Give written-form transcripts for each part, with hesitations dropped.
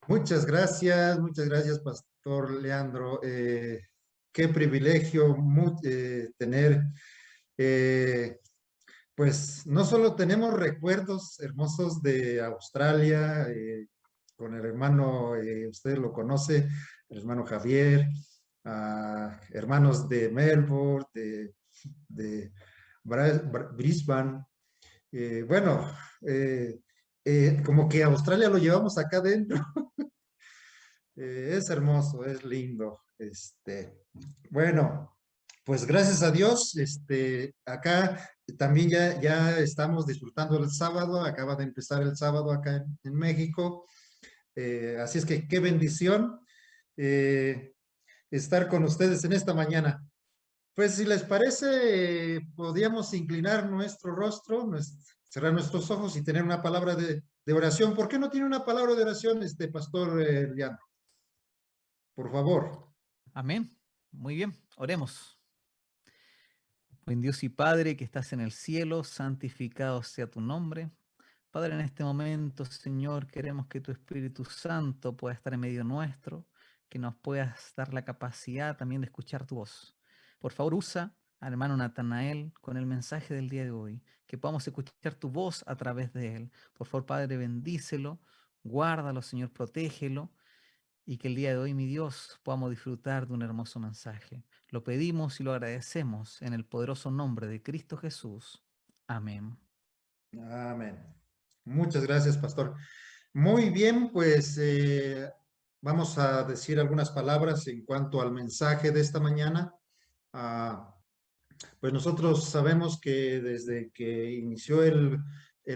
Muchas gracias, Pastor Leandro. Qué privilegio tener, eh, pues no solo tenemos recuerdos hermosos de Australia, con el hermano, usted lo conoce, el hermano Javier, hermanos de Melbourne, de Brisbane. Bueno, eh, como que Australia lo llevamos acá adentro. Es hermoso, es lindo. Bueno, pues gracias a Dios, acá también ya estamos disfrutando el sábado, acaba de empezar el sábado acá en México. Así es que qué bendición eh, estar con ustedes en esta mañana. Pues si les parece, podríamos inclinar nuestro rostro, cerrar nuestros ojos y tener una palabra de oración. ¿Por qué no tiene una palabra de oración este pastor Leandro? Por favor. Amén. Muy bien, oremos. Buen Dios y Padre que estás en el cielo, santificado sea tu nombre. Padre, en este momento, Señor, queremos que tu Espíritu Santo pueda estar en medio nuestro, que nos puedas dar la capacidad también de escuchar tu voz. Por favor, usa al hermano Natanael con el mensaje del día de hoy, que podamos escuchar tu voz a través de él. Por favor, Padre, bendícelo, guárdalo, Señor, protégelo, y que el día de hoy, mi Dios, podamos disfrutar de un hermoso mensaje. Lo pedimos y lo agradecemos en el poderoso nombre de Cristo Jesús. Amén. Amén. Muchas gracias, pastor. Muy bien, pues vamos a decir algunas palabras en cuanto al mensaje de esta mañana. Ah, pues nosotros sabemos que desde que inició el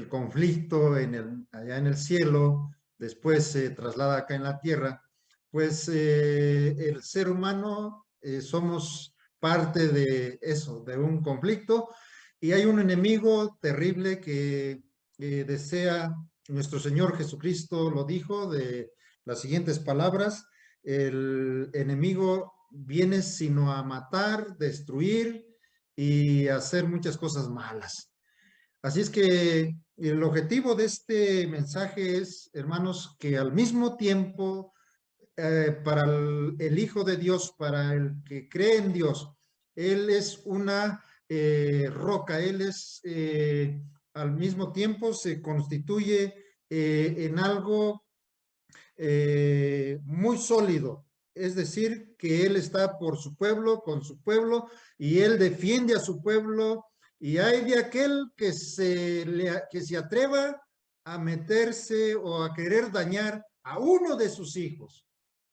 conflicto allá en el cielo, después se traslada acá en la tierra, pues el ser humano somos parte de eso, de un conflicto, y hay un enemigo terrible que desea, nuestro Señor Jesucristo lo dijo de las siguientes palabras: el enemigo viene sino a matar, destruir y hacer muchas cosas malas. Así es que el objetivo de este mensaje es, hermanos, que al mismo tiempo, para el Hijo de Dios, para el que cree en Dios, Él es una roca, Él es, al mismo tiempo se constituye en algo muy sólido. Es decir, que Él está por su pueblo, con su pueblo, y Él defiende a su pueblo, y hay de aquel que se atreva a meterse o a querer dañar a uno de sus hijos.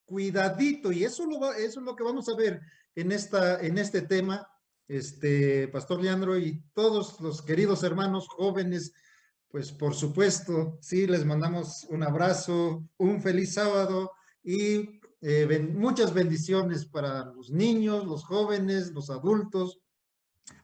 Cuidadito, y eso es lo que vamos a ver en este tema, Pastor Leandro y todos los queridos hermanos jóvenes. Pues por supuesto, sí, les mandamos un abrazo, un feliz sábado y muchas bendiciones para los niños, los jóvenes, los adultos,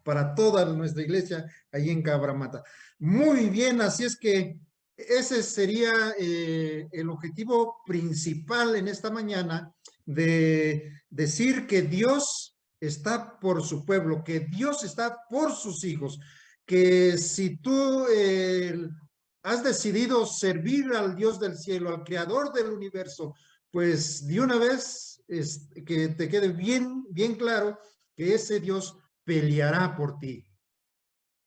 para toda nuestra iglesia allí en Cabramata. Muy bien, así es que ese sería el objetivo principal en esta mañana, de decir que Dios está por su pueblo, que Dios está por sus hijos, que si tú has decidido servir al Dios del cielo, al creador del universo, pues de una vez que te quede bien, bien claro que ese Dios peleará por ti,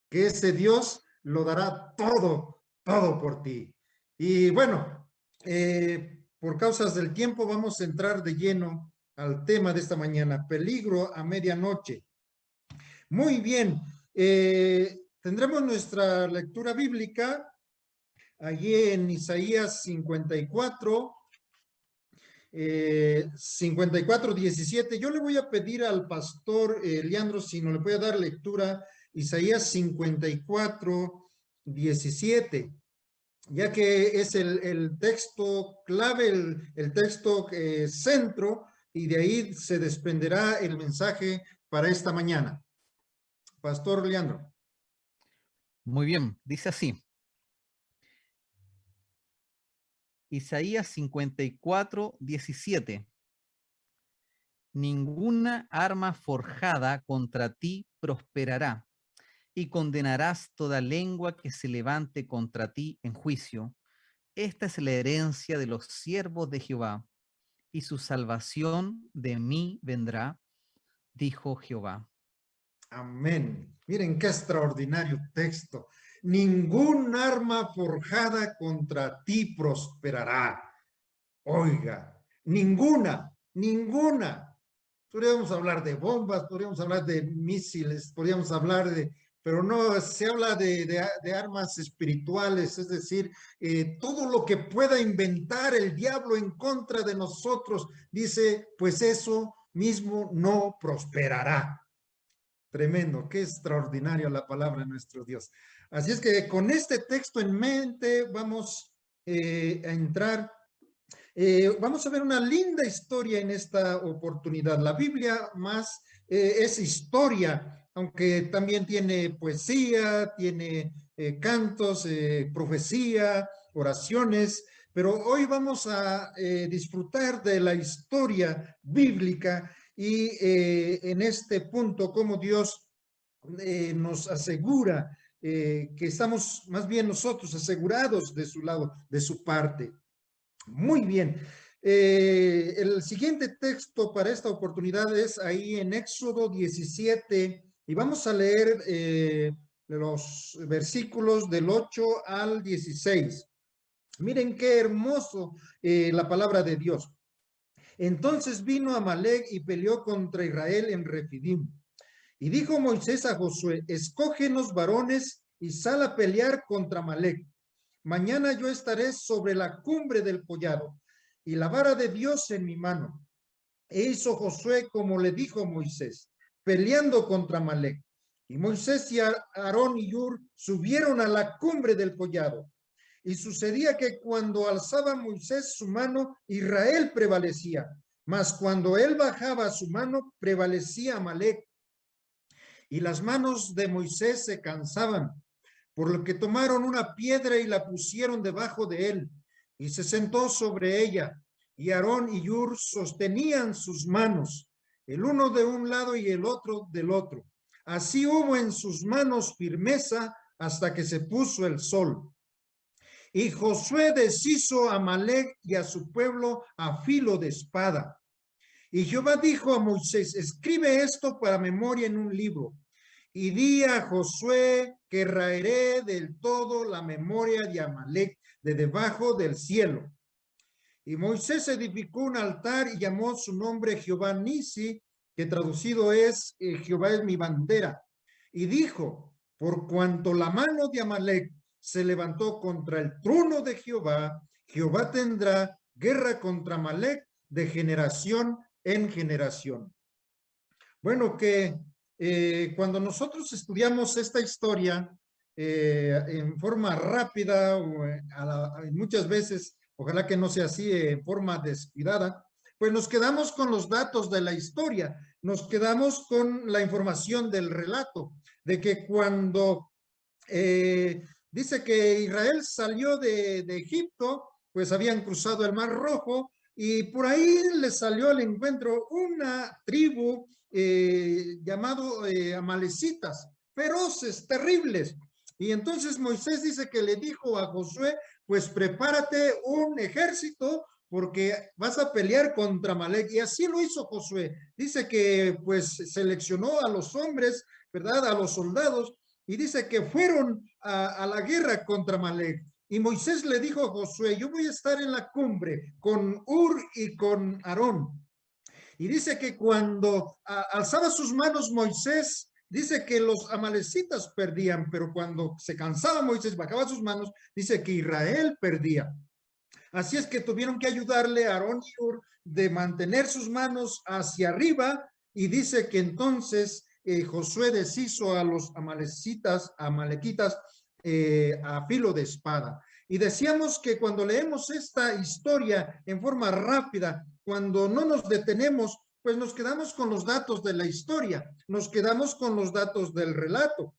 que ese Dios lo dará todo, todo por ti. Y bueno, por causas del tiempo vamos a entrar de lleno al tema de esta mañana: peligro a medianoche. Muy bien, tendremos nuestra lectura bíblica allí en Isaías 54:17. Yo le voy a pedir al pastor Leandro si no le puede dar lectura Isaías 54:17, ya que es el texto clave, el texto centro, y de ahí se desprenderá el mensaje para esta mañana. Pastor Leandro. Muy bien, dice así. Isaías 54:17. Ninguna arma forjada contra ti prosperará, y condenarás toda lengua que se levante contra ti en juicio. esta es la herencia de los siervos de Jehová, y su salvación de mí vendrá, dijo Jehová. Amén. Miren qué extraordinario texto. Ningún arma forjada contra ti prosperará. Oiga, ninguna. Podríamos hablar de bombas, podríamos hablar de misiles, podríamos hablar pero no, se habla de armas espirituales, es decir, todo lo que pueda inventar el diablo en contra de nosotros, dice, pues eso mismo no prosperará. Tremendo, qué extraordinaria la palabra de nuestro Dios. Así es que con este texto en mente vamos a entrar. Vamos a ver una linda historia en esta oportunidad. La Biblia más es historia, aunque también tiene poesía, tiene cantos, profecía, oraciones, pero hoy vamos a disfrutar de la historia bíblica y en este punto cómo Dios nos asegura que estamos más bien nosotros asegurados de su lado, de su parte. Muy bien. El siguiente texto para esta oportunidad es ahí en Éxodo 17 y vamos a leer los versículos del 8 al 16. Miren qué hermoso la palabra de Dios. Entonces vino Amalec y peleó contra Israel en Refidim. Y dijo Moisés a Josué, escógenos varones y sal a pelear contra Amalec. Mañana yo estaré sobre la cumbre del collado y la vara de Dios en mi mano. E hizo Josué como le dijo Moisés, peleando contra Amalec. Y Moisés y Aarón y Hur subieron a la cumbre del collado. Y sucedía que cuando alzaba Moisés su mano, Israel prevalecía. Mas cuando él bajaba su mano, prevalecía Amalec. Y las manos de Moisés se cansaban, por lo que tomaron una piedra y la pusieron debajo de él, y se sentó sobre ella, y Aarón y Hur sostenían sus manos, el uno de un lado y el otro del otro. Así hubo en sus manos firmeza hasta que se puso el sol. Y Josué deshizo a Amalec y a su pueblo a filo de espada. Y Jehová dijo a Moisés, escribe esto para memoria en un libro. Y di a Josué que raeré del todo la memoria de Amalec de debajo del cielo. Y Moisés edificó un altar y llamó su nombre Jehová Nisi, que traducido es Jehová es mi bandera. Y dijo, por cuanto la mano de Amalec se levantó contra el trono de Jehová, Jehová tendrá guerra contra Amalec de generación en generación. Bueno, que cuando nosotros estudiamos esta historia en forma rápida o muchas veces, ojalá que no sea así, en forma descuidada, pues nos quedamos con los datos de la historia, nos quedamos con la información del relato, de que cuando dice que Israel salió de Egipto, pues habían cruzado el Mar Rojo, y por ahí les salió al encuentro una tribu llamado amalecitas, feroces, terribles. Y entonces Moisés dice que le dijo a Josué, pues prepárate un ejército porque vas a pelear contra Amalec. Y así lo hizo Josué. Dice que pues seleccionó a los hombres, ¿verdad? A los soldados, y dice que fueron a la guerra contra Amalec. Y Moisés le dijo a Josué, yo voy a estar en la cumbre con Hur y con Aarón. Y dice que cuando alzaba sus manos Moisés, dice que los amalecitas perdían, pero cuando se cansaba Moisés, bajaba sus manos, dice que Israel perdía. Así es que tuvieron que ayudarle a Aarón y Hur de mantener sus manos hacia arriba, y dice que entonces Josué deshizo a los amalequitas a filo de espada. Y decíamos que cuando leemos esta historia en forma rápida, cuando no nos detenemos, pues nos quedamos con los datos de la historia, nos quedamos con los datos del relato.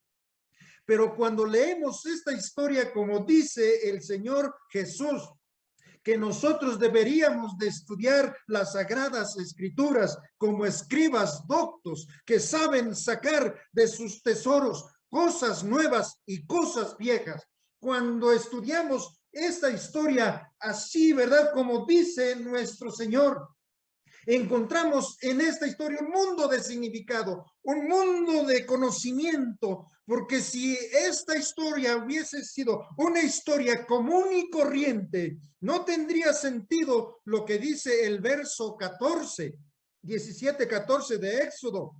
Pero cuando leemos esta historia, como dice el Señor Jesús, que nosotros deberíamos de estudiar las Sagradas Escrituras como escribas doctos que saben sacar de sus tesoros cosas nuevas y cosas viejas. Cuando estudiamos esta historia así, ¿verdad? Como dice nuestro Señor. Encontramos en esta historia un mundo de significado, un mundo de conocimiento, porque si esta historia hubiese sido una historia común y corriente, no tendría sentido lo que dice el verso 17-14 de Éxodo.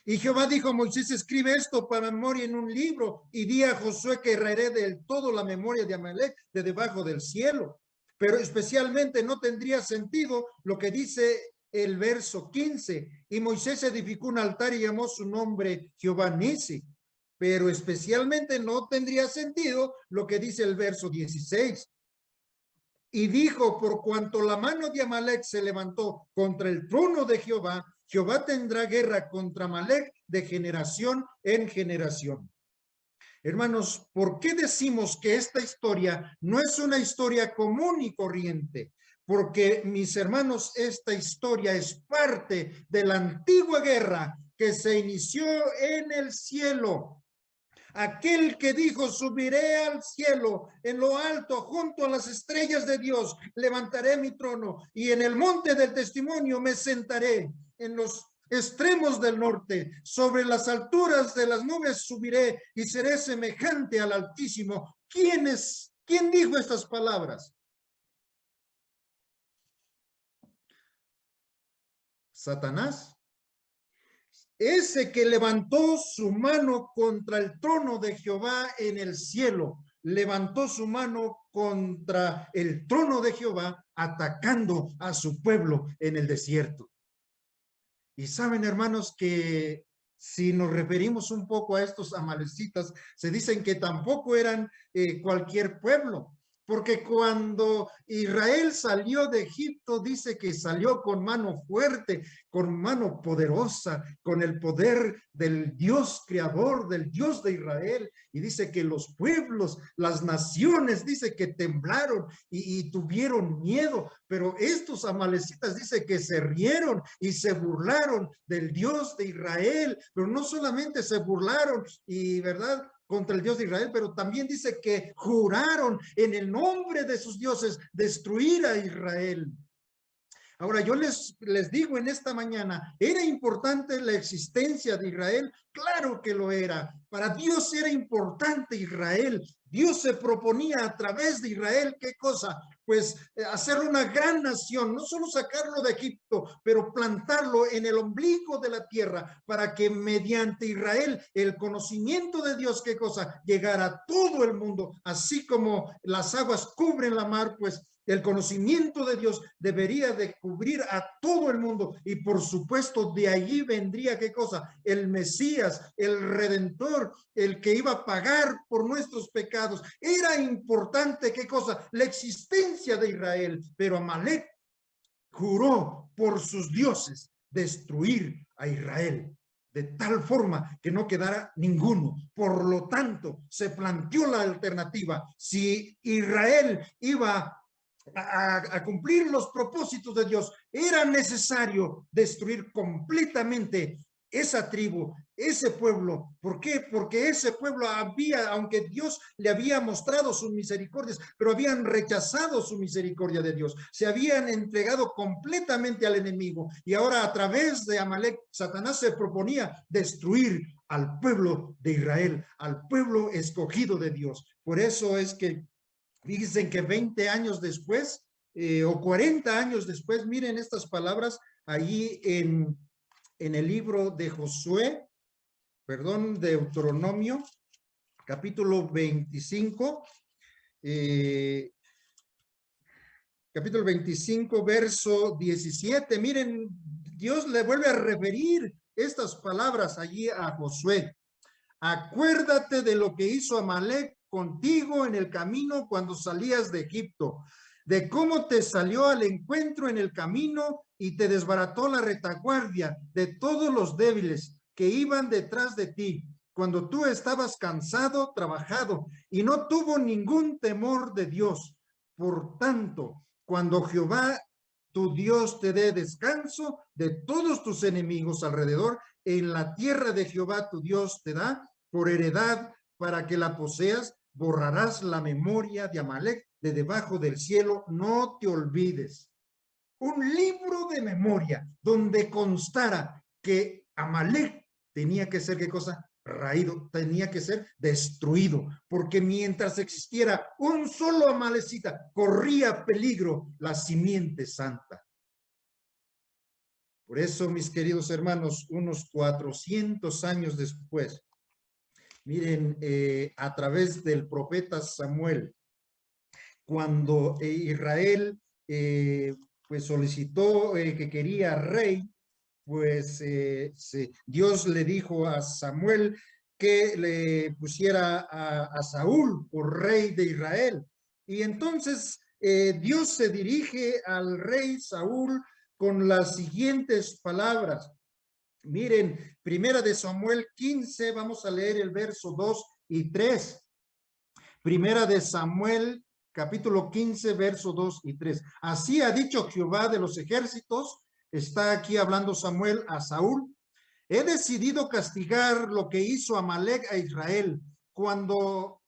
Y Jehová dijo a Moisés, escribe esto para memoria en un libro y di a Josué que raeré del todo la memoria de Amalek de debajo del cielo. Pero especialmente no tendría sentido lo que dice el verso 15. Y Moisés edificó un altar y llamó su nombre Jehová Nisi. Pero especialmente no tendría sentido lo que dice el verso 16. Y dijo, por cuanto la mano de Amalek se levantó contra el trono de Jehová, Jehová tendrá guerra contra Amalek de generación en generación. Hermanos, ¿por qué decimos que esta historia no es una historia común y corriente? Porque, mis hermanos, esta historia es parte de la antigua guerra que se inició en el cielo. Aquel que dijo, subiré al cielo, en lo alto, junto a las estrellas de Dios, levantaré mi trono y en el monte del testimonio me sentaré. En los extremos del norte, sobre las alturas de las nubes subiré y seré semejante al Altísimo. ¿Quién dijo estas palabras? Satanás. Ese que levantó su mano contra el trono de Jehová en el cielo, levantó su mano contra el trono de Jehová, atacando a su pueblo en el desierto. Y saben, hermanos, que si nos referimos un poco a estos amalecitas, se dicen que tampoco eran cualquier pueblo. Porque cuando Israel salió de Egipto, dice que salió con mano fuerte, con mano poderosa, con el poder del Dios creador, del Dios de Israel. Y dice que los pueblos, las naciones, dice que temblaron y tuvieron miedo. Pero estos amalecitas dice que se rieron y se burlaron del Dios de Israel. Pero no solamente se burlaron y, ¿verdad?, contra el Dios de Israel, pero también dice que juraron en el nombre de sus dioses destruir a Israel. Ahora, yo les digo en esta mañana, ¿era importante la existencia de Israel? Claro que lo era. Para Dios era importante Israel. Dios se proponía a través de Israel, ¿qué cosa? Pues hacer una gran nación, no solo sacarlo de Egipto, pero plantarlo en el ombligo de la tierra para que mediante Israel el conocimiento de Dios, ¿qué cosa? Llegara a todo el mundo, así como las aguas cubren la mar, pues el conocimiento de Dios debería de cubrir a todo el mundo y por supuesto de allí vendría ¿qué cosa? El Mesías, el Redentor, el que iba a pagar por nuestros pecados. Era importante ¿qué cosa? La existencia de Israel, pero Amalek juró por sus dioses destruir a Israel de tal forma que no quedara ninguno. Por lo tanto, se planteó la alternativa. Si Israel iba a cumplir los propósitos de Dios, era necesario destruir completamente esa tribu, ese pueblo. ¿Por qué? Porque ese pueblo había, aunque Dios le había mostrado sus misericordias, pero habían rechazado su misericordia de Dios, se habían entregado completamente al enemigo, y ahora a través de Amalek, Satanás se proponía destruir al pueblo de Israel, al pueblo escogido de Dios. Por eso es que dicen que 20 años después o 40 años después, miren estas palabras ahí en el libro de Josué, perdón, Deuteronomio, capítulo 25, capítulo 25, verso 17. Miren, Dios le vuelve a referir estas palabras allí a Josué. Acuérdate de lo que hizo Amalek contigo en el camino cuando salías de Egipto, de cómo te salió al encuentro en el camino y te desbarató la retaguardia de todos los débiles que iban detrás de ti, cuando tú estabas cansado, trabajado, y no tuvo ningún temor de Dios. Por tanto, cuando Jehová tu Dios te dé descanso de todos tus enemigos alrededor, en la tierra de Jehová tu Dios te da por heredad para que la poseas, borrarás la memoria de Amalek de debajo del cielo, no te olvides. Un libro de memoria donde constara que Amalek tenía que ser, ¿qué cosa? Raído, tenía que ser destruido, porque mientras existiera un solo amalecita, corría peligro la simiente santa. Por eso, mis queridos hermanos, unos 400 años después, miren, a través del profeta Samuel, cuando Israel pues solicitó que quería rey, pues Dios le dijo a Samuel que le pusiera a Saúl por rey de Israel. Y entonces Dios se dirige al rey Saúl con las siguientes palabras. Miren, primera de Samuel 15, vamos a leer el verso 2 y 3. Primera de Samuel, capítulo 15, verso 2 y 3. Así ha dicho Jehová de los ejércitos, está aquí hablando Samuel a Saúl. He decidido castigar lo que hizo Amalek a Israel cuando...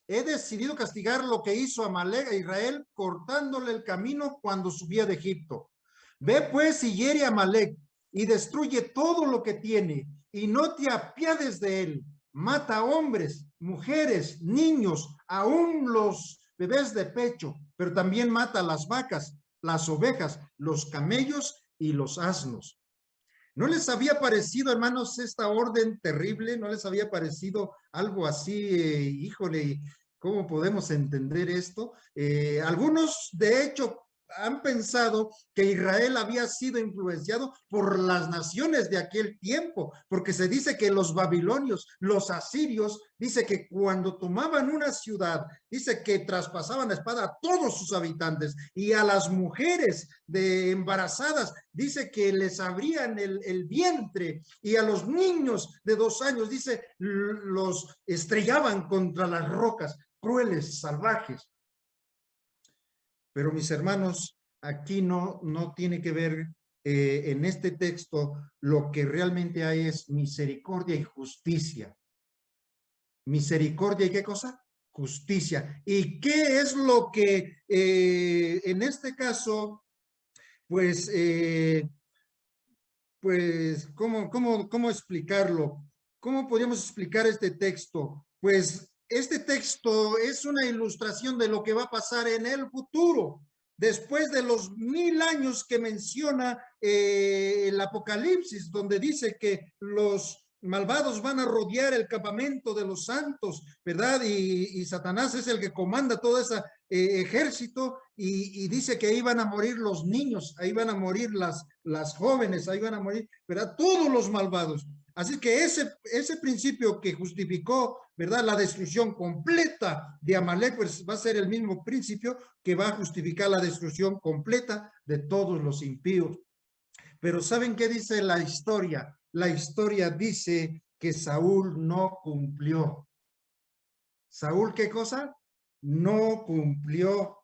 He decidido castigar lo que hizo Amalek a Israel cortándole el camino cuando subía de Egipto. Ve pues y hiere a Amalek y destruye todo lo que tiene y no te apiades de él. Mata hombres, mujeres, niños, aún los bebés de pecho, pero también mata las vacas, las ovejas, los camellos y los asnos. ¿No les había parecido, hermanos, esta orden terrible? ¿No les había parecido algo así? Híjole, ¿cómo podemos entender esto? Algunos, de hecho, han pensado que Israel había sido influenciado por las naciones de aquel tiempo, porque se dice que los babilonios, los asirios, dice que cuando tomaban una ciudad, dice que traspasaban la espada a todos sus habitantes y a las mujeres de embarazadas, dice que les abrían el vientre y a los niños de 2 años, dice, los estrellaban contra las rocas, crueles, salvajes. Pero mis hermanos, aquí no tiene que ver en este texto, lo que realmente hay es misericordia y justicia. Misericordia y ¿qué cosa? Justicia. ¿Y qué es lo que en este caso, pues, ¿cómo explicarlo? ¿Cómo podríamos explicar este texto? Pues este texto es una ilustración de lo que va a pasar en el futuro, después de los 1000 años que menciona el Apocalipsis, donde dice que los malvados van a rodear el campamento de los santos, ¿verdad? Y Satanás es el que comanda todo ese ejército y dice que ahí van a morir los niños, ahí van a morir las jóvenes, ahí van a morir, ¿verdad? Todos los malvados. Así que ese principio que justificó, ¿verdad?, la destrucción completa de Amalek, pues va a ser el mismo principio que va a justificar la destrucción completa de todos los impíos. Pero ¿saben qué dice la historia? La historia dice que Saúl no cumplió. ¿Saúl qué cosa? No cumplió.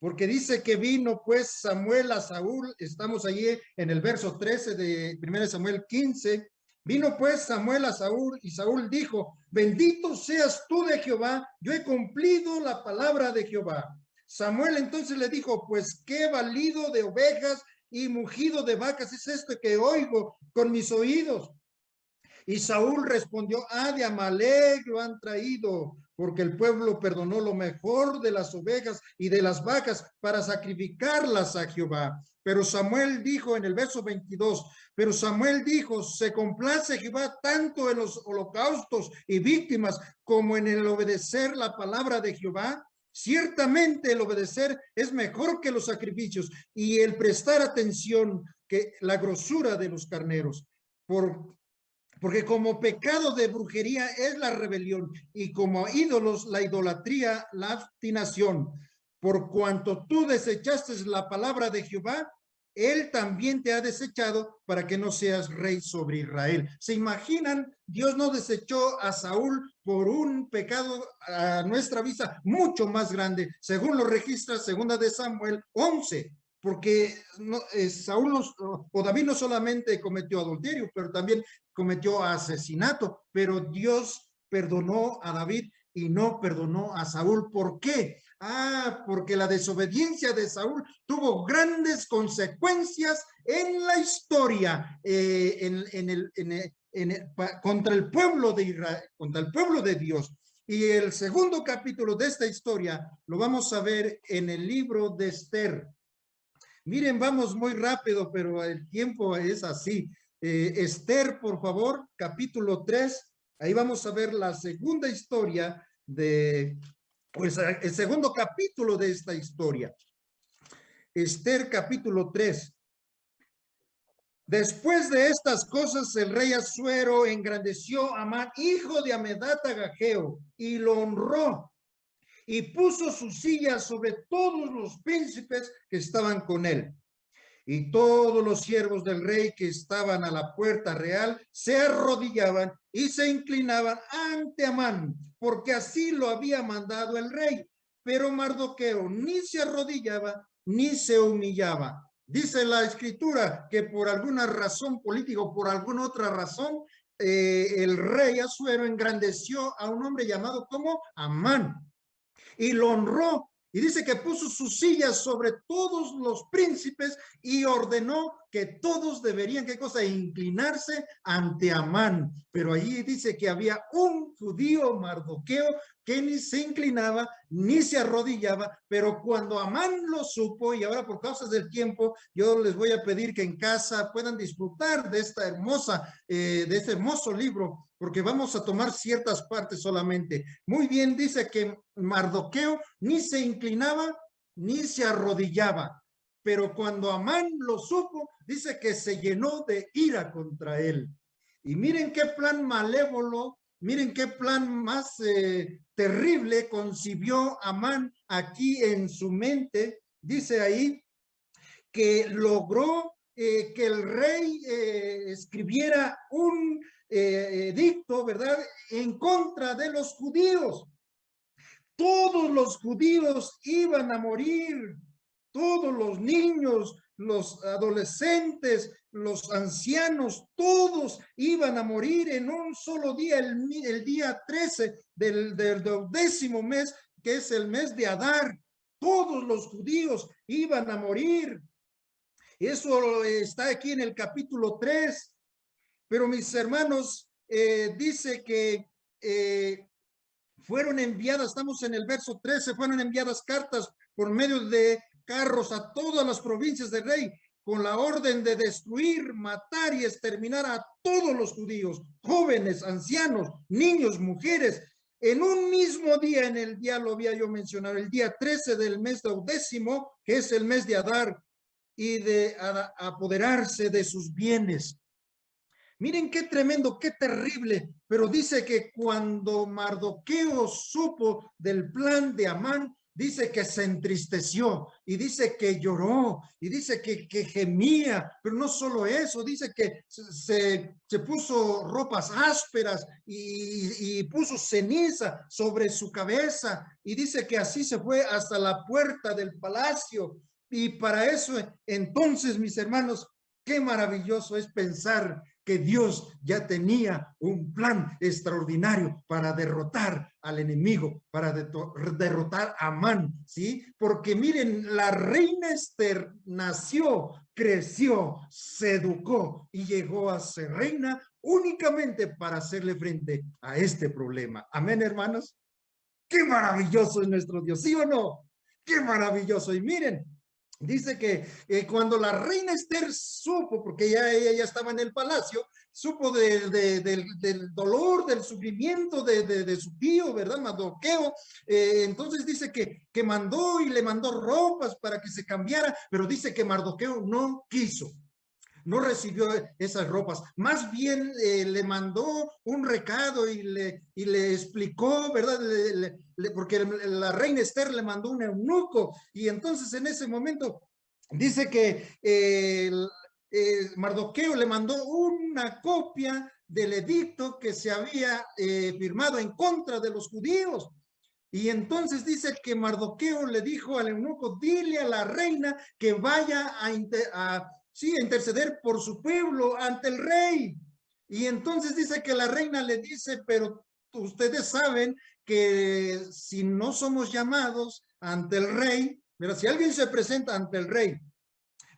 Porque dice que vino pues Samuel a Saúl, estamos allí en el verso 13 de 1 Samuel 15, vino pues Samuel a Saúl y Saúl dijo, bendito seas tú de Jehová, yo he cumplido la palabra de Jehová. Samuel entonces le dijo, pues qué balido de ovejas y mugido de vacas es esto que oigo con mis oídos. Y Saúl respondió, de Amalek lo han traído, porque el pueblo perdonó lo mejor de las ovejas y de las vacas para sacrificarlas a Jehová. Pero Samuel dijo en el verso 22, pero Samuel dijo, se complace Jehová tanto en los holocaustos y víctimas como en el obedecer la palabra de Jehová. Ciertamente el obedecer es mejor que los sacrificios y el prestar atención que la grosura de los carneros. Porque como pecado de brujería es la rebelión y como ídolos la idolatría, la obstinación. Por cuanto tú desechaste la palabra de Jehová, él también te ha desechado para que no seas rey sobre Israel. ¿Se imaginan? Dios no desechó a Saúl por un pecado a nuestra vista mucho más grande, según lo registra 2 de Samuel 11. Porque Saúl o David no solamente cometió adulterio, pero también cometió asesinato, pero Dios perdonó a David y no perdonó a Saúl. ¿Por qué? Porque la desobediencia de Saúl tuvo grandes consecuencias en la historia, contra el pueblo de Israel, contra el pueblo de Dios. Y el segundo capítulo de esta historia lo vamos a ver en el libro de Esther. Miren, vamos muy rápido, pero el tiempo es así. Esther, por favor, capítulo 3. Ahí vamos a ver la segunda historia pues el segundo capítulo de esta historia. Esther, capítulo 3. Después de estas cosas, el rey Asuero engrandeció a Amán, hijo de Hamedata Agageo, y lo honró, y puso su silla sobre todos los príncipes que estaban con él. Y todos los siervos del rey que estaban a la puerta real se arrodillaban y se inclinaban ante Amán, porque así lo había mandado el rey. Pero Mardoqueo ni se arrodillaba ni se humillaba. Dice la escritura que por alguna razón política o por alguna otra razón, el rey Asuero engrandeció a un hombre llamado como Amán y lo honró. Y dice que puso su silla sobre todos los príncipes y ordenó que todos deberían, ¿qué cosa? Inclinarse ante Amán. Pero allí dice que había un judío, Mardoqueo, que ni se inclinaba ni se arrodillaba. Pero cuando Amán lo supo, y ahora por causas del tiempo, yo les voy a pedir que en casa puedan disfrutar de esta hermosa, de este hermoso libro, porque vamos a tomar ciertas partes solamente. Muy bien, dice que Mardoqueo ni se inclinaba ni se arrodillaba, pero cuando Amán lo supo, dice que se llenó de ira contra él. Y miren qué plan malévolo, miren qué plan más terrible concibió Amán aquí en su mente. Dice ahí que logró que el rey escribiera un edicto, ¿verdad?, en contra de los judíos. Todos los judíos iban a morir, todos los niños, los adolescentes, los ancianos, todos iban a morir en un solo día, el día 13 del 10º mes, que es el mes de Adar. Todos los judíos iban a morir. Eso está aquí en el capítulo 3. Pero mis hermanos, dice que fueron enviadas, estamos en el verso 13, fueron enviadas cartas por medio de carros a todas las provincias del rey con la orden de destruir, matar y exterminar a todos los judíos, jóvenes, ancianos, niños, mujeres. En un mismo día, en el día, lo había yo mencionado, el día 13 del mes 10º, que es el mes de Adar, y de apoderarse de sus bienes. Miren qué tremendo, qué terrible, pero dice que cuando Mardoqueo supo del plan de Amán, dice que se entristeció y dice que lloró y dice que gemía, pero no solo eso, dice que se puso ropas ásperas y puso ceniza sobre su cabeza y dice que así se fue hasta la puerta del palacio. Y para eso, entonces, mis hermanos, qué maravilloso es pensar que Dios ya tenía un plan extraordinario para derrotar al enemigo, para derrotar a Amán, ¿sí? Porque miren, la reina Esther nació, creció, se educó y llegó a ser reina únicamente para hacerle frente a este problema. Amén, hermanos. Qué maravilloso es nuestro Dios, ¿sí o no? Qué maravilloso. Y miren, dice que cuando la reina Esther supo, porque ella ya estaba en el palacio, supo del dolor, del sufrimiento de su tío, ¿verdad? Mardoqueo. Entonces dice que mandó y le mandó ropas para que se cambiara, pero dice que Mardoqueo no quiso. No recibió esas ropas, más bien le mandó un recado y le explicó, ¿verdad? Porque la reina Esther le mandó un eunuco y entonces en ese momento dice que Mardoqueo le mandó una copia del edicto que se había firmado en contra de los judíos. Y entonces dice que Mardoqueo le dijo al eunuco, dile a la reina que vaya a interceder por su pueblo ante el rey. Y entonces dice que la reina le dice, pero ustedes saben que si no somos llamados ante el rey, mira, si alguien se presenta ante el rey,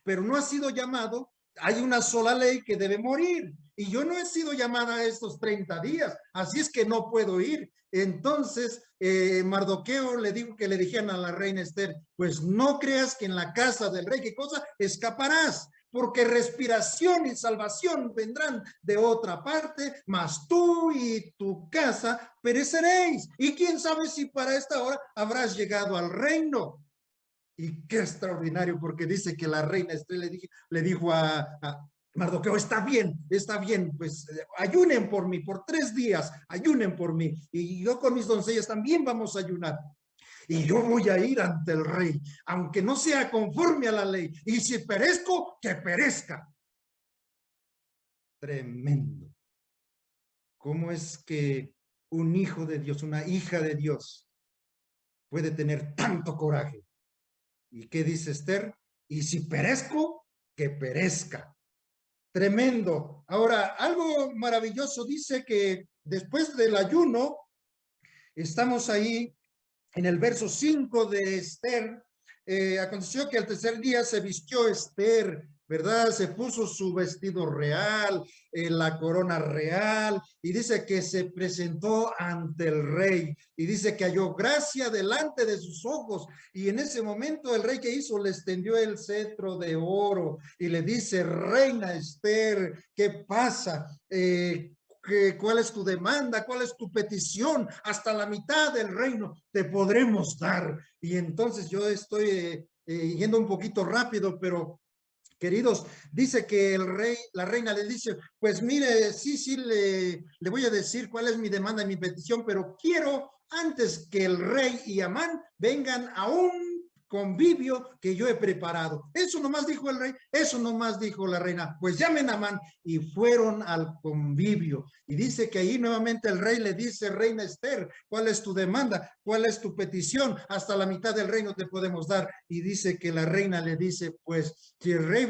pero no ha sido llamado, hay una sola ley que debe morir. Y yo no he sido llamada a estos 30 días, así es que no puedo ir. Entonces, Mardoqueo le dijo que le dijeran a la reina Esther, pues no creas que en la casa del rey, ¿qué cosa? Escaparás, porque respiración y salvación vendrán de otra parte, mas tú y tu casa pereceréis. Y quién sabe si para esta hora habrás llegado al reino. Y qué extraordinario, porque dice que la reina Esther le dijo a Mardoqueo, está bien, pues ayunen por mí, por 3 días, ayunen por mí. Y yo con mis doncellas también vamos a ayunar. Y yo voy a ir ante el rey, aunque no sea conforme a la ley. Y si perezco, que perezca. Tremendo. ¿Cómo es que un hijo de Dios, una hija de Dios, puede tener tanto coraje? ¿Y qué dice Esther? Y si perezco, que perezca. Tremendo. Ahora, algo maravilloso dice que después del ayuno, estamos ahí en el verso 5 de Esther. Aconteció que al tercer día se vistió Esther, ¿verdad? Se puso su vestido real, la corona real, y dice que se presentó ante el rey, y dice que halló gracia delante de sus ojos, y en ese momento el rey, que hizo, le extendió el cetro de oro, y le dice, reina Esther, ¿qué pasa? ¿Cuál es tu demanda? ¿Cuál es tu petición? Hasta la mitad del reino te podremos dar. Y entonces yo estoy yendo un poquito rápido, pero queridos, dice que el rey, la reina le dice, pues mire, sí, le voy a decir cuál es mi demanda y mi petición, pero quiero antes que el rey y Amán vengan a un convivio que yo he preparado. Eso nomás dijo el rey, eso nomás dijo la reina, pues llamen a Amán, y fueron al convivio. Y dice que ahí nuevamente el rey le dice, reina Esther, ¿cuál es tu demanda? ¿Cuál es tu petición? Hasta la mitad del reino te podemos dar. Y dice que la reina le dice, pues si el rey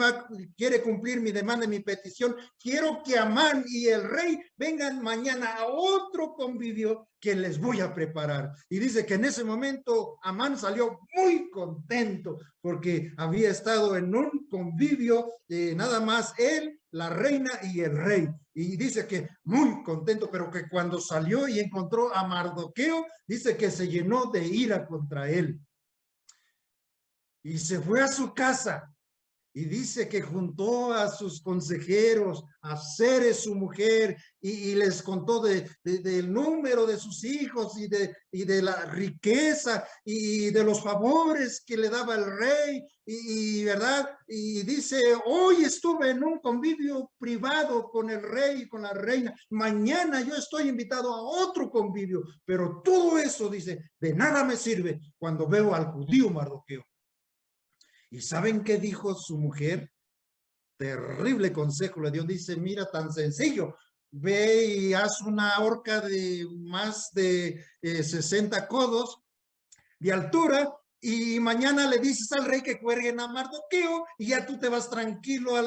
quiere cumplir mi demanda y mi petición, quiero que Amán y el rey vengan mañana a otro convivio que les voy a preparar. Y dice que en ese momento Amán salió muy contento porque había estado en un convivio, nada más él, la reina y el rey. Y dice que muy contento, pero que cuando salió y encontró a Mardoqueo, dice que se llenó de ira contra él. Y se fue a su casa. Y dice que juntó a sus consejeros, a Ceres, su mujer, y les contó del número de sus hijos y de la riqueza y de los favores que le daba el rey, ¿verdad? Y dice, hoy estuve en un convivio privado con el rey y con la reina, mañana yo estoy invitado a otro convivio, pero todo eso, dice, de nada me sirve cuando veo al judío Mardoqueo. ¿Y saben qué dijo su mujer? Terrible consejo le dio. Dice, mira, tan sencillo, ve y haz una horca de más de 60 codos de altura, y mañana le dices al rey que cuelguen a Mardoqueo y ya tú te vas tranquilo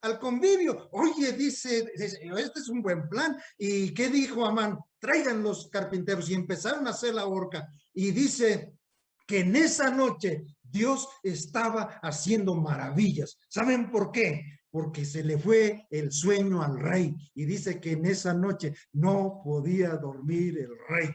al convivio. Oye, dice, este es un buen plan. ¿Y qué dijo Amán? Traigan los carpinteros, y empezaron a hacer la horca. Y dice que en esa noche Dios estaba haciendo maravillas. ¿Saben por qué? Porque se le fue el sueño al rey, y dice que en esa noche no podía dormir el rey.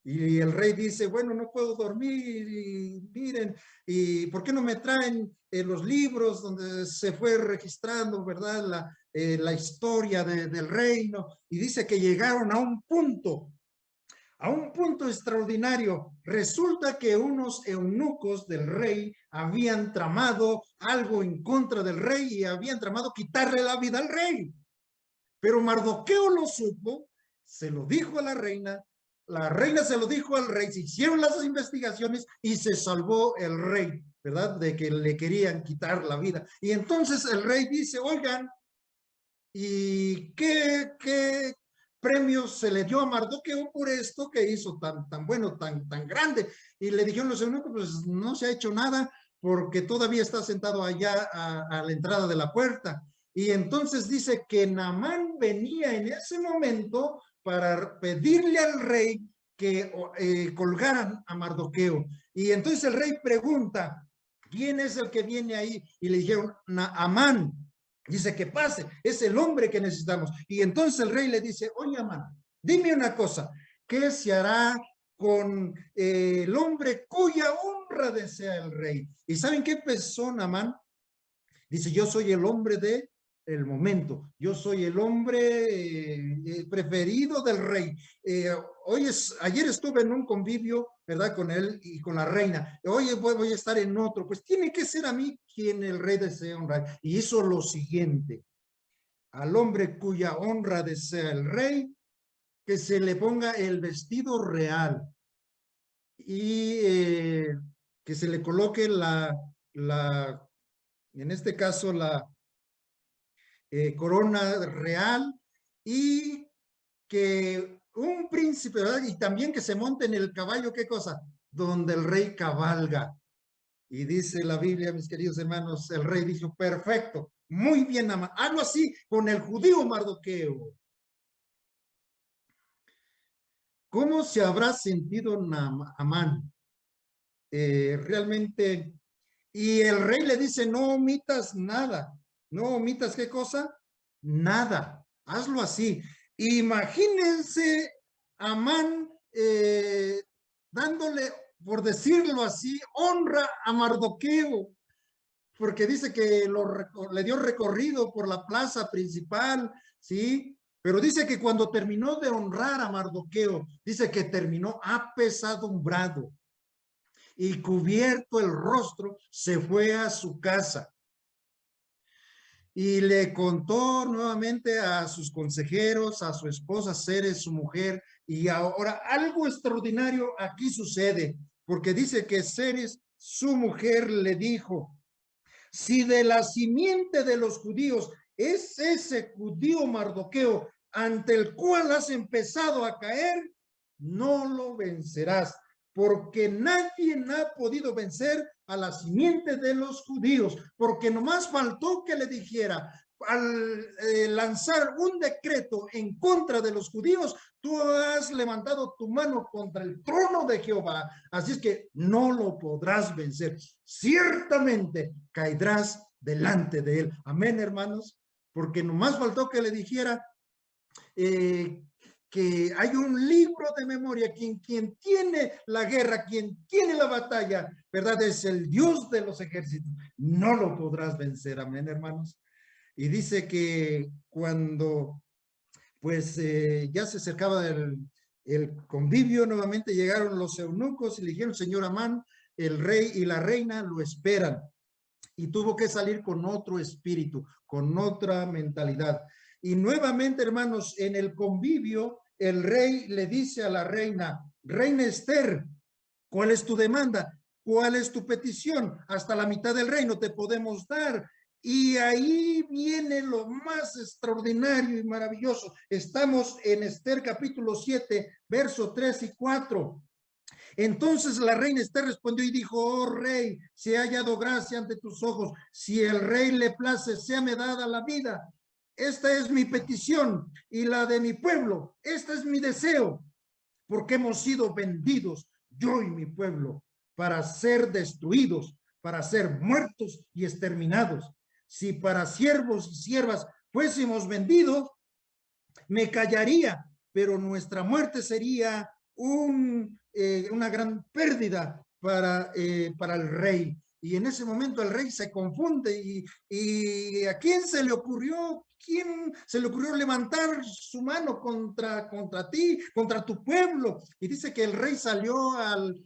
Y el rey dice, bueno, no puedo dormir, y miren, ¿y por qué no me traen los libros donde se fue registrando, verdad, la historia del reino? Y dice que llegaron a un punto extraordinario. Resulta que unos eunucos del rey habían tramado algo en contra del rey y habían tramado quitarle la vida al rey. Pero Mardoqueo lo supo, se lo dijo a la reina se lo dijo al rey, se hicieron las investigaciones y se salvó el rey, ¿verdad? De que le querían quitar la vida. Y entonces el rey dice, oigan, ¿y qué premios se le dio a Mardoqueo por esto que hizo tan bueno, tan grande? Y le dijeron los eunucos, pues no se ha hecho nada porque todavía está sentado allá a la entrada de la puerta. Y entonces dice que Naamán venía en ese momento para pedirle al rey que colgaran a Mardoqueo. Y entonces el rey pregunta, ¿quién es el que viene ahí? Y le dijeron, Amán. Dice que pase, es el hombre que necesitamos. Y entonces el rey le dice, oye, Amán, dime una cosa, ¿qué se hará con el hombre cuya honra desea el rey? ¿Y saben qué pensó Amán? Dice, yo soy el hombre de el momento, yo soy el hombre preferido del rey. Ayer estuve en un convivio, ¿verdad? Con él y con la reina. Hoy voy a estar en otro, pues tiene que ser a mí quien el rey desea honrar. Y hizo lo siguiente, al hombre cuya honra desea el rey, que se le ponga el vestido real y que se le coloque en este caso, la corona real, y que un príncipe, ¿verdad? Y también que se monte en el caballo, ¿qué cosa? Donde el rey cabalga. Y dice la Biblia, mis queridos hermanos, el rey dijo, perfecto, muy bien, hazlo así con el judío Mardoqueo. ¿Cómo se habrá sentido Amán? Realmente, y el rey le dice, no omitas nada. ¿No omitas qué cosa? Nada. Hazlo así. Imagínense Amán dándole, por decirlo así, honra a Mardoqueo, porque dice que le dio recorrido por la plaza principal, ¿sí? Pero dice que cuando terminó de honrar a Mardoqueo, dice que terminó apesadumbrado y cubierto el rostro, se fue a su casa. Y le contó nuevamente a sus consejeros, a su esposa, Zeres, su mujer. Y ahora algo extraordinario aquí sucede, porque dice que Zeres, su mujer, le dijo, si de la simiente de los judíos es ese judío Mardoqueo ante el cual has empezado a caer, no lo vencerás, porque nadie ha podido vencer a la simiente de los judíos, porque nomás faltó que le dijera, al lanzar un decreto en contra de los judíos, tú has levantado tu mano contra el trono de Jehová, así es que no lo podrás vencer. Ciertamente caerás delante de él. Amén, hermanos, porque nomás faltó que le dijera que hay un libro de memoria, quien tiene la guerra, quien tiene la batalla, ¿verdad? Es el Dios de los ejércitos. No lo podrás vencer, amén, hermanos. Y dice que cuando pues ya se acercaba el convivio, nuevamente llegaron los eunucos y le dijeron, señor Amán, el rey y la reina lo esperan. Y tuvo que salir con otro espíritu, con otra mentalidad. Y nuevamente, hermanos, en el convivio, el rey le dice a la reina, reina Esther, ¿cuál es tu demanda? ¿Cuál es tu petición? Hasta la mitad del reino te podemos dar. Y ahí viene lo más extraordinario y maravilloso. Estamos en Esther capítulo 7, versos 3 y 4. Entonces la reina Esther respondió y dijo, oh rey, si he hallado gracia ante tus ojos, si el rey le place, séame dada la vida. Esta es mi petición y la de mi pueblo. Este es mi deseo, porque hemos sido vendidos, yo y mi pueblo, para ser destruidos, para ser muertos y exterminados. Si para siervos y siervas fuésemos vendidos, me callaría, pero nuestra muerte sería una gran pérdida para el rey. Y en ese momento el rey se confunde y ¿a quién se le ocurrió? ¿Quién se le ocurrió levantar su mano contra ti, contra tu pueblo? Y dice que el rey salió al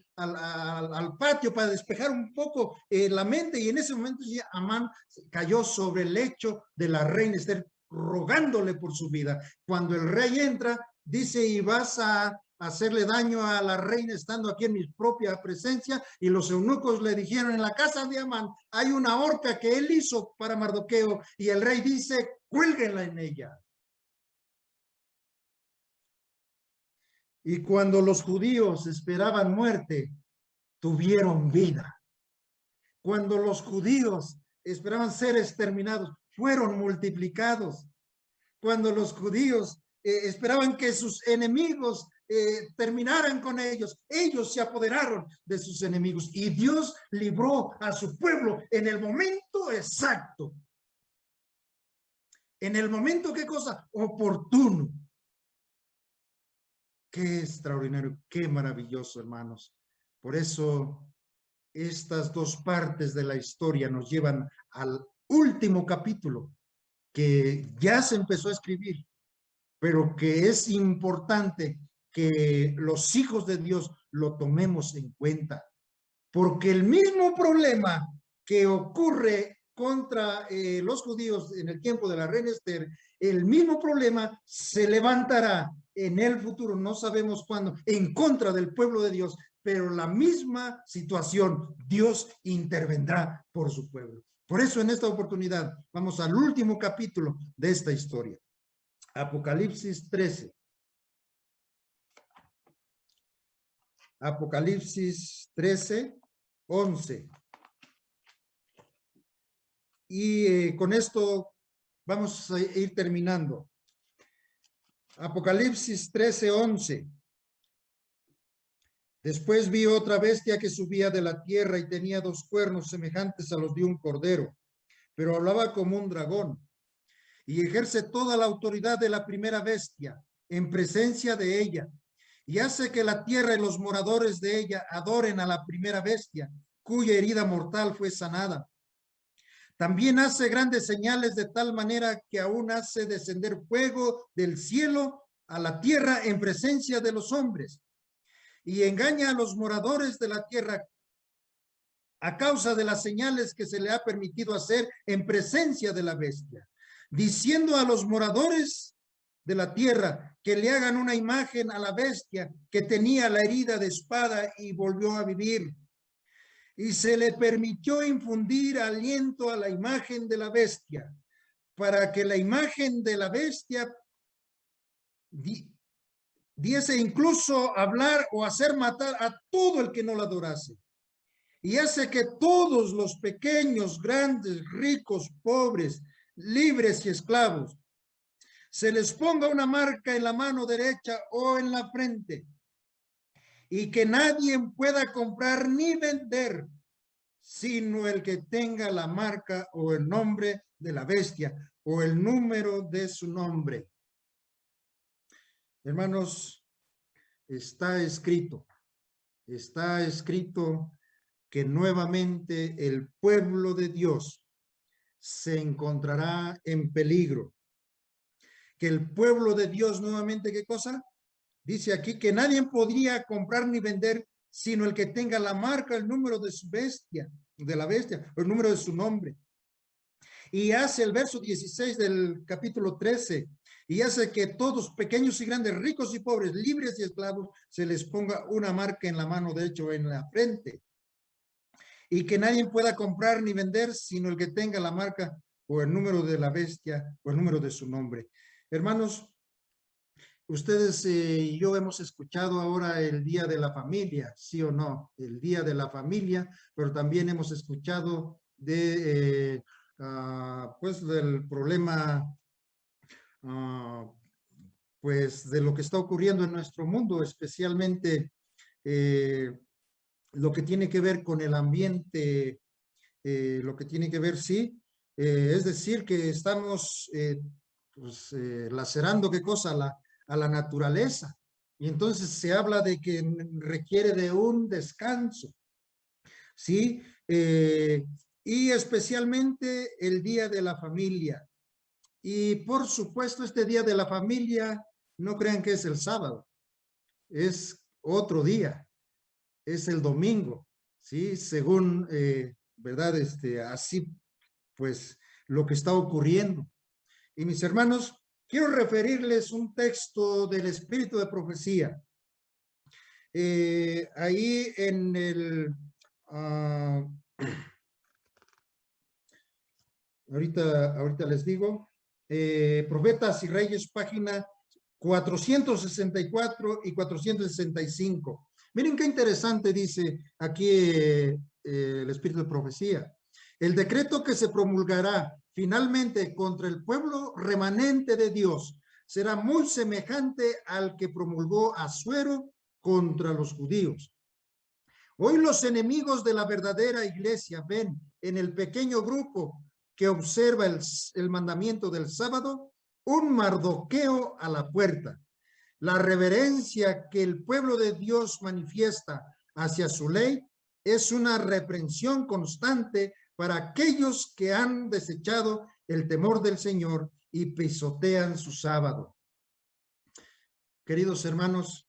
patio para despejar un poco la mente, y en ese momento ya Amán cayó sobre el lecho de la reina Esther, rogándole por su vida. Cuando el rey entra, dice, y vas a hacerle daño a la reina estando aquí en mi propia presencia. Y los eunucos le dijeron, en la casa de Amán hay una horca que él hizo para Mardoqueo. Y el rey dice, cuélguenla en ella. Y cuando los judíos esperaban muerte, tuvieron vida. Cuando los judíos esperaban ser exterminados, fueron multiplicados. Cuando los judíos esperaban que sus enemigos terminaran con ellos. Ellos se apoderaron de sus enemigos y Dios libró a su pueblo en el momento exacto. En el momento, ¿qué cosa? Oportuno. Qué extraordinario, qué maravilloso, hermanos. Por eso, estas dos partes de la historia nos llevan al último capítulo que ya se empezó a escribir, pero que es importante que los hijos de Dios lo tomemos en cuenta, porque el mismo problema que ocurre contra los judíos en el tiempo de la reina Esther, el mismo problema se levantará en el futuro, no sabemos cuándo, en contra del pueblo de Dios, pero la misma situación, Dios intervendrá por su pueblo. Por eso en esta oportunidad vamos al último capítulo de esta historia. Apocalipsis 13. Apocalipsis 13, 11. Y con esto vamos a ir terminando. Apocalipsis 13, 11. Después vi otra bestia que subía de la tierra y tenía dos cuernos semejantes a los de un cordero, pero hablaba como un dragón, y ejerce toda la autoridad de la primera bestia en presencia de ella, y hace que la tierra y los moradores de ella adoren a la primera bestia, cuya herida mortal fue sanada. También hace grandes señales de tal manera que aún hace descender fuego del cielo a la tierra en presencia de los hombres, y engaña a los moradores de la tierra a causa de las señales que se le ha permitido hacer en presencia de la bestia, diciendo a los moradores de la tierra que le hagan una imagen a la bestia que tenía la herida de espada y volvió a vivir. Y se le permitió infundir aliento a la imagen de la bestia, para que la imagen de la bestia diese incluso hablar o hacer matar a todo el que no la adorase. Y hace que todos los pequeños, grandes, ricos, pobres, libres y esclavos, se les ponga una marca en la mano derecha o en la frente, y que nadie pueda comprar ni vender, sino el que tenga la marca o el nombre de la bestia o el número de su nombre. Hermanos, está escrito que nuevamente el pueblo de Dios se encontrará en peligro. Que el pueblo de Dios nuevamente, ¿qué cosa? Dice aquí que nadie podría comprar ni vender, sino el que tenga la marca, el número de su bestia, de la bestia, o el número de su nombre. Y hace el verso 16 del capítulo 13, y hace que todos, pequeños y grandes, ricos y pobres, libres y esclavos, se les ponga una marca en la mano derecha o en la frente. Y que nadie pueda comprar ni vender, sino el que tenga la marca o el número de la bestia o el número de su nombre. Hermanos, ustedes y yo hemos escuchado ahora el Día de la Familia, ¿sí o no? El Día de la Familia, pero también hemos escuchado de, pues, del problema, pues, de lo que está ocurriendo en nuestro mundo, especialmente lo que tiene que ver con el ambiente, lo que tiene que ver, sí, es decir, que estamos pues, lacerando, ¿qué cosa? A la naturaleza. Y entonces se habla de que requiere de un descanso, ¿sí? Y especialmente el Día de la Familia. Y por supuesto, este Día de la Familia, no crean que es el sábado, es otro día, es el domingo, ¿sí? Según, ¿verdad? Así, pues, lo que está ocurriendo. Y mis hermanos, quiero referirles un texto del Espíritu de Profecía. Ahí en el... ahorita les digo. Profetas y Reyes, página 464 y 465. Miren qué interesante dice aquí el Espíritu de Profecía. El decreto que se promulgará finalmente contra el pueblo remanente de Dios será muy semejante al que promulgó Asuero contra los judíos. Hoy los enemigos de la verdadera iglesia ven en el pequeño grupo que observa el mandamiento del sábado un Mardoqueo a la puerta. La reverencia que el pueblo de Dios manifiesta hacia su ley es una reprensión constante para aquellos que han desechado el temor del Señor y pisotean su sábado. Queridos hermanos,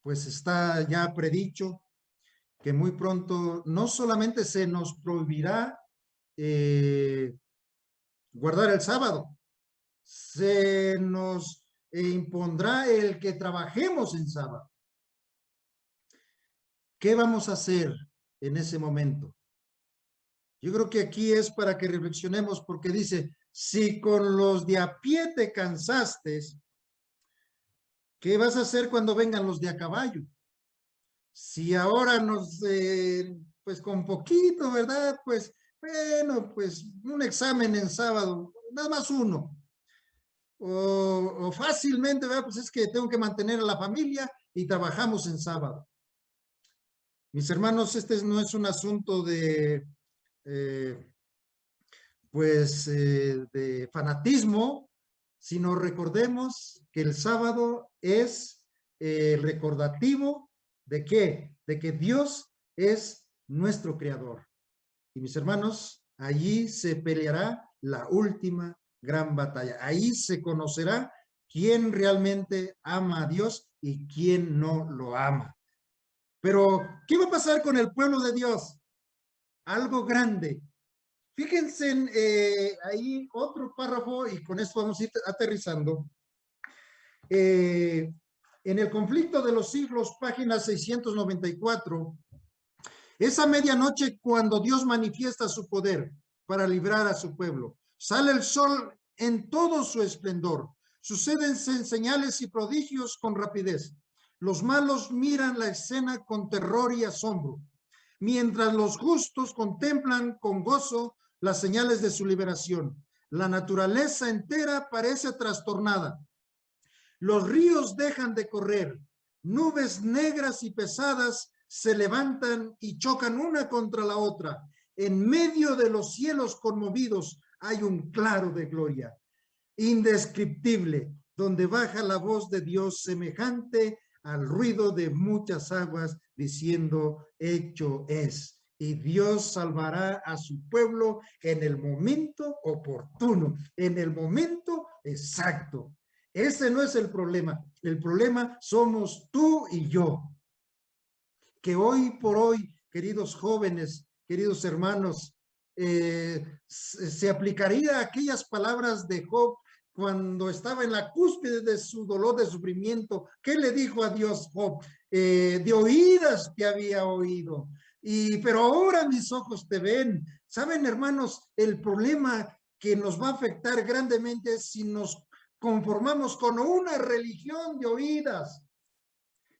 pues está ya predicho que muy pronto no solamente se nos prohibirá guardar el sábado, se nos impondrá el que trabajemos en sábado. ¿Qué vamos a hacer en ese momento? Yo creo que aquí es para que reflexionemos, porque dice, si con los de a pie te cansaste, ¿qué vas a hacer cuando vengan los de a caballo? Si ahora pues con poquito, ¿verdad? Pues, bueno, pues un examen en sábado, nada más uno. O fácilmente, ¿verdad? Pues es que tengo que mantener a la familia y trabajamos en sábado. Mis hermanos, este no es un asunto de, de fanatismo, sino recordemos que el sábado es recordativo ¿de qué? De que Dios es nuestro creador. Y mis hermanos, allí se peleará la última gran batalla. Ahí se conocerá quién realmente ama a Dios y quién no lo ama. Pero, ¿qué va a pasar con el pueblo de Dios? Algo grande. Fíjense en, ahí otro párrafo y con esto vamos a ir aterrizando. En el conflicto de los siglos, página 694, esa medianoche cuando Dios manifiesta su poder para librar a su pueblo. Sale el sol en todo su esplendor. Suceden señales y prodigios con rapidez. Los malos miran la escena con terror y asombro, mientras los justos contemplan con gozo las señales de su liberación. La naturaleza entera parece trastornada. Los ríos dejan de correr. Nubes negras y pesadas se levantan y chocan una contra la otra. En medio de los cielos conmovidos hay un claro de gloria, indescriptible, donde baja la voz de Dios semejante al ruido de muchas aguas, diciendo, hecho es. Y Dios salvará a su pueblo en el momento oportuno, en el momento exacto. Ese no es el problema. El problema somos tú y yo. Que hoy por hoy, queridos jóvenes, queridos hermanos, se aplicaría aquellas palabras de Job cuando estaba en la cúspide de su dolor, de sufrimiento. ¿Qué le dijo a Dios Job? De oídas te había oído, pero ahora mis ojos te ven. ¿Saben, hermanos? El problema que nos va a afectar grandemente es si nos conformamos con una religión de oídas.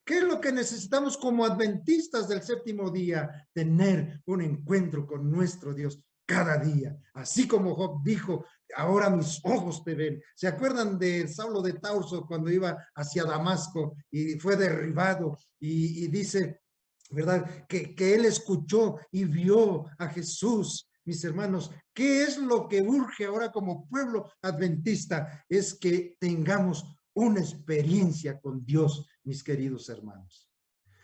¿Qué es lo que necesitamos como adventistas del séptimo día? Tener un encuentro con nuestro Dios cada día. Así como Job dijo, ahora mis ojos te ven. ¿Se acuerdan de Saulo de Tarso cuando iba hacia Damasco y fue derribado? Y dice, ¿verdad? Que él escuchó y vio a Jesús. Mis hermanos, ¿qué es lo que urge ahora como pueblo adventista? Es que tengamos una experiencia con Dios, mis queridos hermanos.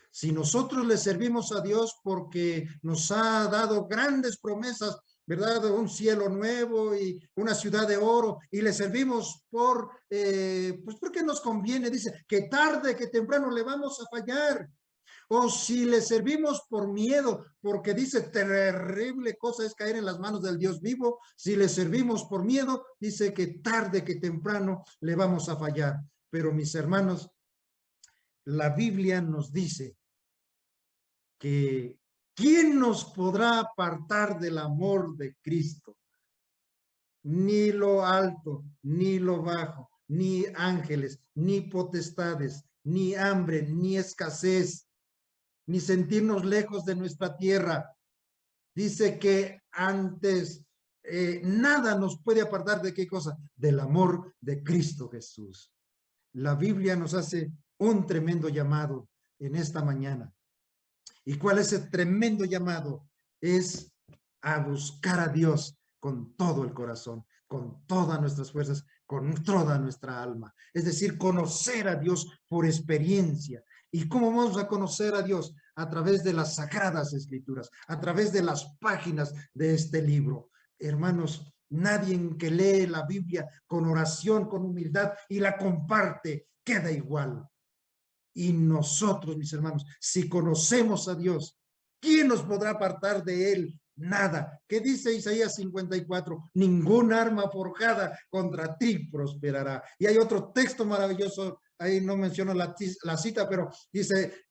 Si nosotros le servimos a Dios porque nos ha dado grandes promesas, ¿verdad? Un cielo nuevo y una ciudad de oro, y le servimos pues porque nos conviene, dice, que tarde, que temprano le vamos a fallar. O si le servimos por miedo, porque dice, terrible cosa es caer en las manos del Dios vivo. Si le servimos por miedo, dice que tarde que temprano le vamos a fallar. Pero mis hermanos, la Biblia nos dice que ¿quién nos podrá apartar del amor de Cristo? Ni lo alto, ni lo bajo, ni ángeles, ni potestades, ni hambre, ni escasez, ni sentirnos lejos de nuestra tierra. Dice que antes nada nos puede apartar de qué cosa, del amor de Cristo Jesús. La Biblia nos hace un tremendo llamado en esta mañana. ¿Y cuál es ese tremendo llamado? Es a buscar a Dios con todo el corazón, con todas nuestras fuerzas, con toda nuestra alma. Es decir, conocer a Dios por experiencia. ¿Y cómo vamos a conocer a Dios? A través de las Sagradas Escrituras, a través de las páginas de este libro. Hermanos, nadie que lee la Biblia con oración, con humildad y la comparte, queda igual. Y nosotros, mis hermanos, si conocemos a Dios, ¿quién nos podrá apartar de él? Nada. ¿Qué dice Isaías 54? Ningún arma forjada contra ti prosperará. Y hay otro texto maravilloso, ahí no menciono la cita, pero dice,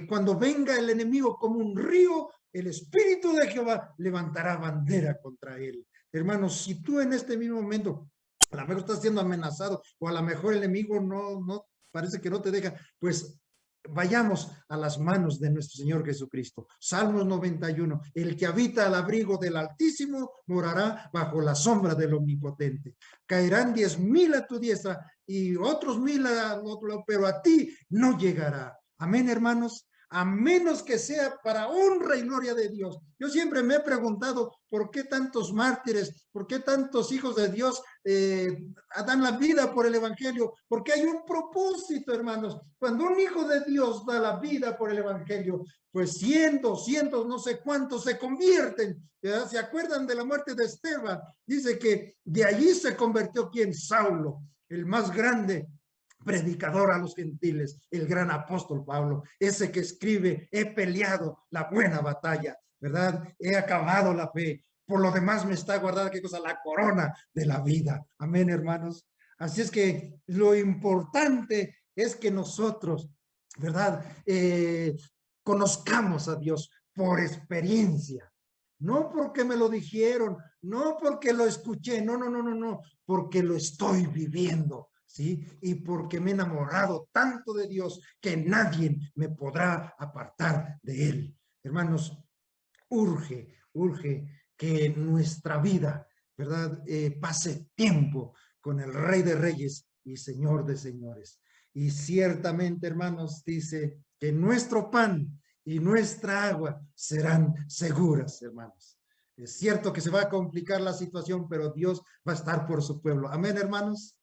cuando venga el enemigo como un río, el Espíritu de Jehová levantará bandera contra él. Hermanos, si tú en este mismo momento, a lo mejor estás siendo amenazado, o a lo mejor el enemigo no parece que no te deja, pues vayamos a las manos de nuestro Señor Jesucristo. Salmos 91, el que habita al abrigo del Altísimo morará bajo la sombra del Omnipotente. Caerán 10,000 a tu diestra y otros 1,000 al otro lado, pero a ti no llegará. Amén, hermanos. A menos que sea para honra y gloria de Dios. Yo siempre me he preguntado por qué tantos mártires, por qué tantos hijos de Dios dan la vida por el evangelio, porque hay un propósito, hermanos. Cuando un hijo de Dios da la vida por el evangelio, pues cientos, no sé cuántos se convierten. ¿Verdad? ¿Se acuerdan de la muerte de Esteban? Dice que de allí se convirtió ¿quién? Saulo, el más grande predicador a los gentiles, el gran apóstol Pablo, ese que escribe, he peleado la buena batalla, ¿verdad? He acabado la fe, por lo demás me está guardada, ¿qué cosa? La corona de la vida. Amén, hermanos. Así es que lo importante es que nosotros, ¿verdad? Conozcamos a Dios por experiencia. No porque me lo dijeron, no porque lo escuché, no, porque lo estoy viviendo. ¿Sí? Y porque me he enamorado tanto de Dios que nadie me podrá apartar de él. Hermanos, urge que nuestra vida, ¿verdad? Pase tiempo con el Rey de Reyes y Señor de Señores. Y ciertamente, hermanos, dice que nuestro pan y nuestra agua serán seguras, hermanos. Es cierto que se va a complicar la situación, pero Dios va a estar por su pueblo. Amén, hermanos.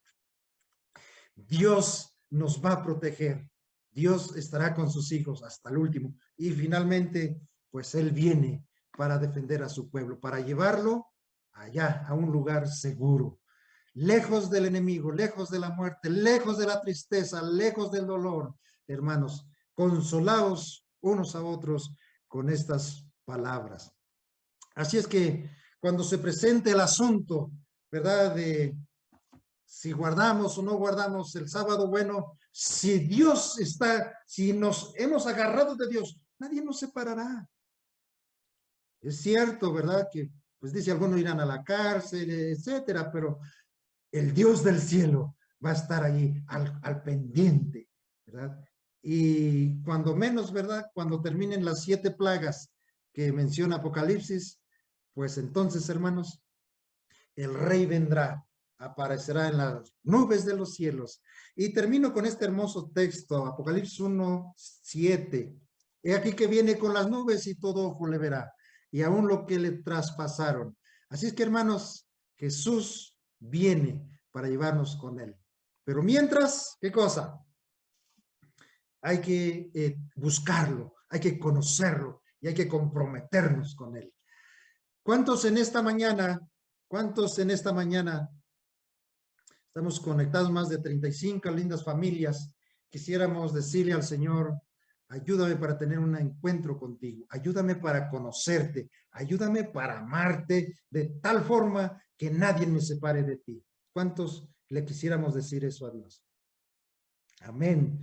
Dios nos va a proteger. Dios estará con sus hijos hasta el último. Y finalmente, pues Él viene para defender a su pueblo, para llevarlo allá a un lugar seguro, lejos del enemigo, lejos de la muerte, lejos de la tristeza, lejos del dolor. Hermanos, consolaos unos a otros con estas palabras. Así es que cuando se presente el asunto, ¿verdad? De si guardamos o no guardamos el sábado, bueno, si Dios está, si nos hemos agarrado de Dios, nadie nos separará. Es cierto, ¿verdad? Que, pues dice, algunos irán a la cárcel, etcétera, pero el Dios del cielo va a estar ahí al pendiente, ¿verdad? Y cuando menos, ¿verdad? Cuando terminen las 7 plagas que menciona Apocalipsis, pues entonces, hermanos, el Rey vendrá, aparecerá en las nubes de los cielos. Y termino con este hermoso texto, Apocalipsis 1:7. He aquí que viene con las nubes y todo ojo le verá, y aún lo que le traspasaron. Así es que, hermanos, Jesús viene para llevarnos con él. Pero mientras, ¿qué cosa? Hay que buscarlo, hay que conocerlo y hay que comprometernos con él. ¿Cuántos en esta mañana estamos conectados, más de 35 lindas familias? Quisiéramos decirle al Señor, ayúdame para tener un encuentro contigo, ayúdame para conocerte, ayúdame para amarte de tal forma que nadie me separe de ti. ¿Cuántos le quisiéramos decir eso a Dios? Amén.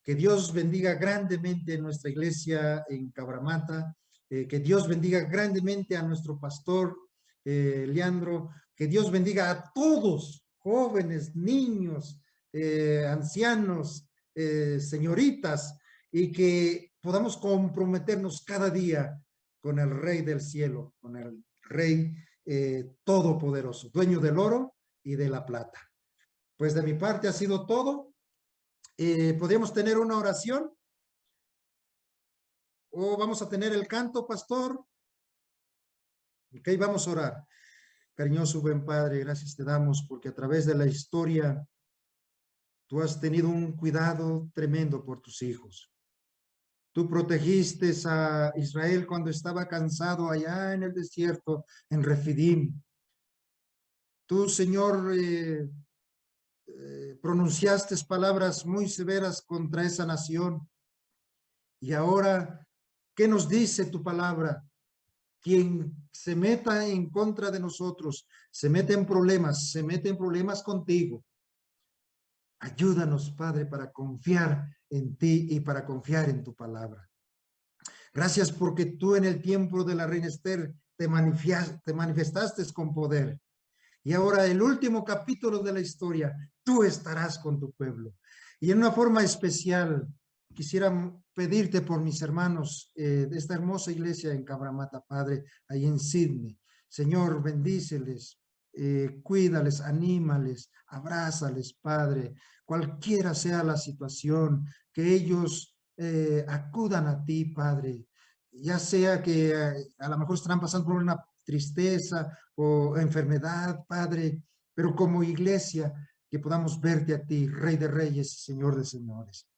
Que Dios bendiga grandemente nuestra iglesia en Cabramatta, que Dios bendiga grandemente a nuestro pastor Leandro, que Dios bendiga a todos, jóvenes, niños, ancianos, señoritas, y que podamos comprometernos cada día con el Rey del cielo, con el Rey todopoderoso, dueño del oro y de la plata. Pues de mi parte ha sido todo. ¿Podríamos tener una oración? ¿O vamos a tener el canto, pastor? Ok, vamos a orar. Cariñoso buen Padre, gracias te damos porque a través de la historia tú has tenido un cuidado tremendo por tus hijos. Tú protegiste a Israel cuando estaba cansado allá en el desierto, en Refidim. Tú, Señor, pronunciaste palabras muy severas contra esa nación. Y ahora, ¿qué nos dice tu palabra? Quien se meta en contra de nosotros, se mete en problemas contigo. Ayúdanos, Padre, para confiar en ti y para confiar en tu palabra. Gracias porque tú en el tiempo de la reina Esther te manifestaste con poder. Y ahora el último capítulo de la historia, tú estarás con tu pueblo. Y en una forma especial, quisiera pedirte por mis hermanos de esta hermosa iglesia en Cabramatta, Padre, ahí en Sydney. Señor, bendíceles, cuídales, anímales, abrázales, Padre. Cualquiera sea la situación, que ellos acudan a ti, Padre. Ya sea que a lo mejor estarán pasando por una tristeza o enfermedad, Padre, pero como iglesia que podamos verte a ti, Rey de Reyes y Señor de Señores.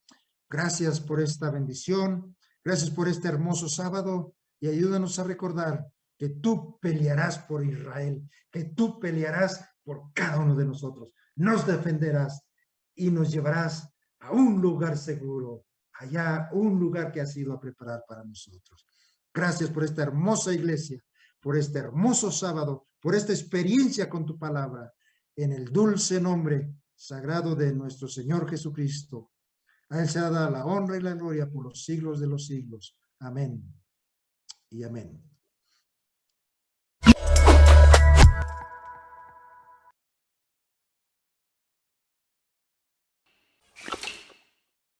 Gracias por esta bendición, gracias por este hermoso sábado y ayúdanos a recordar que tú pelearás por Israel, que tú pelearás por cada uno de nosotros, nos defenderás y nos llevarás a un lugar seguro, allá un lugar que has ido a preparar para nosotros. Gracias por esta hermosa iglesia, por este hermoso sábado, por esta experiencia con tu palabra, en el dulce nombre sagrado de nuestro Señor Jesucristo. A él se ha dado la honra y la gloria por los siglos de los siglos. Amén y amén.